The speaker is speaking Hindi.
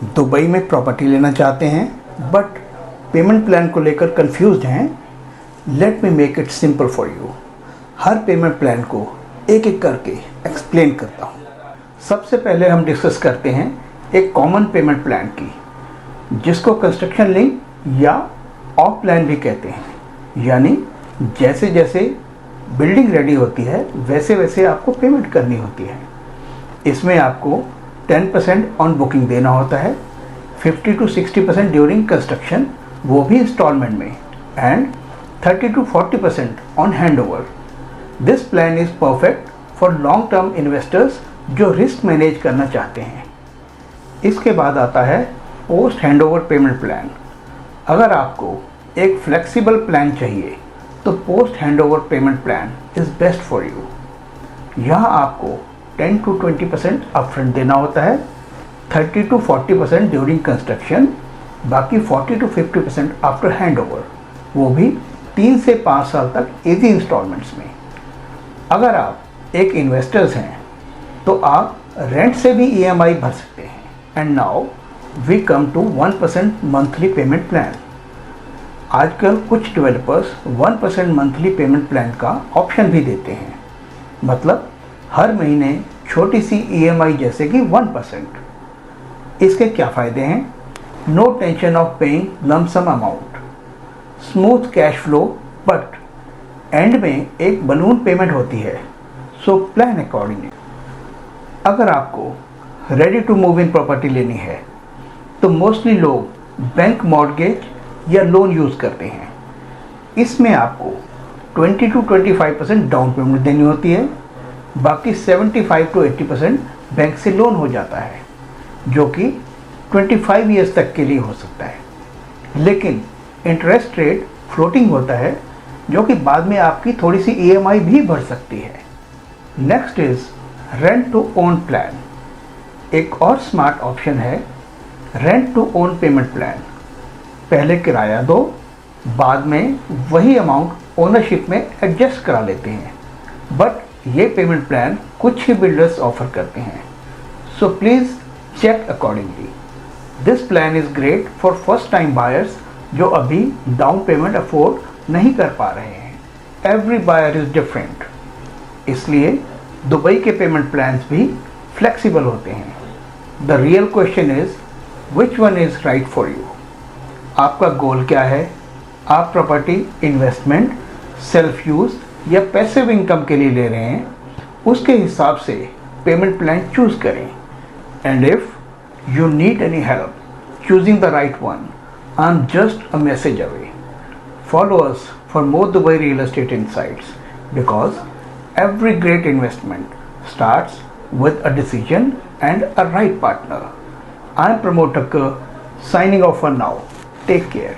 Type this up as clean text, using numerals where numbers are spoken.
दुबई में प्रॉपर्टी लेना चाहते हैं बट पेमेंट प्लान को लेकर कंफ्यूज्ड हैं? Let me make it simple for you. Her payment plan को एक एक करके एक्सप्लेन करता हूँ। सबसे पहले हम डिस्कस करते हैं एक कॉमन पेमेंट प्लान की, जिसको कंस्ट्रक्शन लिंक या ऑफ प्लान भी कहते हैं। यानी जैसे जैसे बिल्डिंग रेडी होती है वैसे वैसे आपको पेमेंट करनी होती है। इसमें आपको 10% ऑन बुकिंग देना होता है, 50 to 60% ड्यूरिंग कंस्ट्रक्शन, वो भी इंस्टॉलमेंट में, and 30 to 40% on handover. This plan is perfect for long term investors जो रिस्क मैनेज करना चाहते हैं। इसके बाद आता है पोस्ट हैंडओवर पेमेंट प्लान। अगर आपको एक फ्लेक्सिबल प्लान चाहिए तो post handover payment plan is best for you. यहाँ आपको 10 to 20% अपफ्रंट देना होता है, 30 to 40% ड्यूरिंग कंस्ट्रक्शन, बाकी 40 to 50% आफ्टर हैंडओवर, वो भी 3 से 5 साल तक इजी इंस्टॉलमेंट्स में। अगर आप एक इन्वेस्टर्स हैं तो आप रेंट से भी EMI भर सकते हैं। And now we come to 1% monthly payment plan. आजकल कुछ डेवलपर्स 1% मंथली पेमेंट प्लान का ऑप्शन भी देते हैं, मतलब हर महीने छोटी सी EMI जैसे कि 1%। इसके क्या फ़ायदे हैं? No tension of paying lump sum amount, smooth cash flow, but end में एक बलून पेमेंट होती है, सो प्लान अकॉर्डिंगली। अगर आपको ready to move in property लेनी है तो मोस्टली लोग बैंक मॉर्गेज या लोन यूज़ करते हैं। इसमें आपको 20 to 25% डाउन पेमेंट देनी होती है, बाकी 75 to 80% बैंक से लोन हो जाता है, जो कि 25 ईयर्स तक के लिए हो सकता है। लेकिन इंटरेस्ट रेट फ्लोटिंग होता है, जो कि बाद में आपकी थोड़ी सी EMI भी बढ़ सकती है। Next is rent to own plan. एक और स्मार्ट ऑप्शन है rent to own payment plan. पहले किराया दो, बाद में वही अमाउंट ओनरशिप में एडजस्ट करा लेते हैं। बट ये पेमेंट प्लान कुछ ही बिल्डर्स ऑफर करते हैं, so please check accordingly. This plan is great for first time buyers जो अभी डाउन पेमेंट अफोर्ड नहीं कर पा रहे हैं। एवरी बायर इज़ डिफरेंट, इसलिए दुबई के पेमेंट प्लान्स भी फ्लेक्सिबल होते हैं। The real question is which one is right for you. आपका गोल क्या है? आप प्रॉपर्टी इन्वेस्टमेंट, सेल्फ यूज़ या पैसिव इनकम के लिए ले रहे हैं? उसके हिसाब से पेमेंट प्लान चूज़ करें। And if you need any help choosing the right one, I am just a message away. Follow us for more Dubai real estate insights, because every great investment starts with a decision and a right partner. I am Pramod Thakkar, signing off for now. Take care.